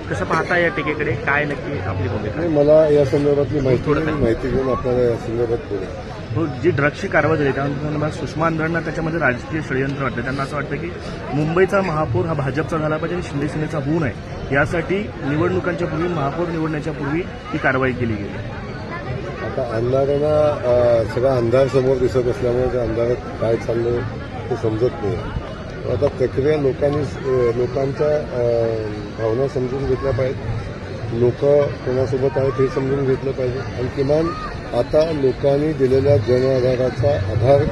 कसं पाहता या टीकेकडे, काय नक्की आपली भूमिका? नाही, मला या संदर्भातली माहिती घेऊन आपल्याला या संदर्भात बोलू. हो, जी ड्रग्सची कारवाई झाली त्यानंतर मला सुषमा अंधांना त्याच्यामध्ये राजकीय षडयंत्र वाटतं. त्यांना असं वाटतं की मुंबईचा महापौर हा भाजपचा झाला पाहिजे आणि शिंदे सेनेचा होऊ नये, यासाठी निवडणुकांच्या पूर्वी, महापौर निवडण्याच्या पूर्वी ही कारवाई केली गेली. आता अंधारांना सगळा अंधार समोर दिसत असल्यामुळे त्या अंधारात काय चाललं ते समजत नाही. आता प्रक्रिया लोकांच्या भावना समजून घेतल्या पाहिजेत, लोक कोणासोबत आहेत हे समजून घेतलं पाहिजे आणि किमान आता लोकांनी दिलेल्या जनाधाराचा आधार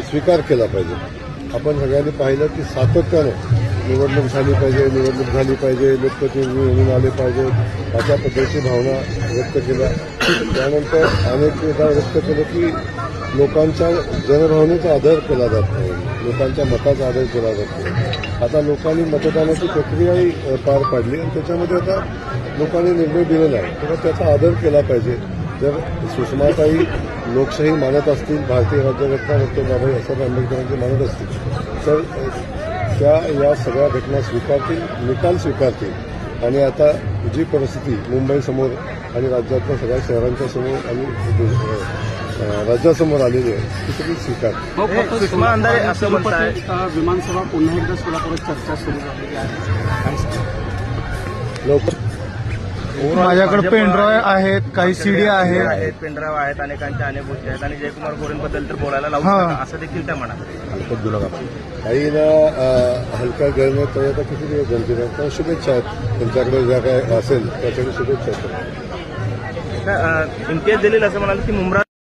स्वीकार केला पाहिजे. आपण सगळ्यांनी पाहिलं की सातत्यानं निवडणूक झाली पाहिजे, लोकप्रतिनिधी निवडून आले पाहिजेत, अशा पद्धतीची भावना व्यक्त केल्या. त्यानंतर अनेक वेळा व्यक्त केलं की लोकांच्या जनभावनेचा आदर केला जात नाही, लोकांच्या मताचा आदर केला जात नाही. आता लोकांनी मतदानाची प्रक्रियाही पार पाडली आणि त्याच्यामध्ये आता लोकांनी निर्णय दिलेला आहे, तेव्हा त्याचा आदर केला पाहिजे. जर सुषमाताई लोकशाही मानत असतील, भारतीय राज्यघटना डॉक्टर बाबासाहेब आंबेडकरांची मानत असतील, तर त्या या सगळ्या घटना स्वीकारतील, निकाल स्वीकारतील आणि आता जी परिस्थिती मुंबईसमोर आणि राज्यातल्या सगळ्या शहरांच्या समोर आणि राज्यासमोर आलेली आहे ती सगळी स्वीकार. सुषमा अंधारे असं म्हणतात विमानसेवा पुन्हा एकदा सोलापुरात चर्चा सुरू झालेली आहे. माझ्याकडे पेनड्राईव्ह आहेत, काही सीडी आहेत, पेनड्राईव्ह आहेत, अनेकांच्या अनेक गोष्टी आहेत आणि जयकुमार गोरेंबद्दल तर बोलायला लावू हां. नका, असं देखील त्या म्हणा. काहीला हलका गरम तर आता किती दिवस जनतेला तर शुभेच्छा आहेत, त्यांच्याकडे ज्या काय असेल त्यासाठी शुभेच्छा आहेत. इम्तियाज जलील असं म्हणाले की मुंब्रा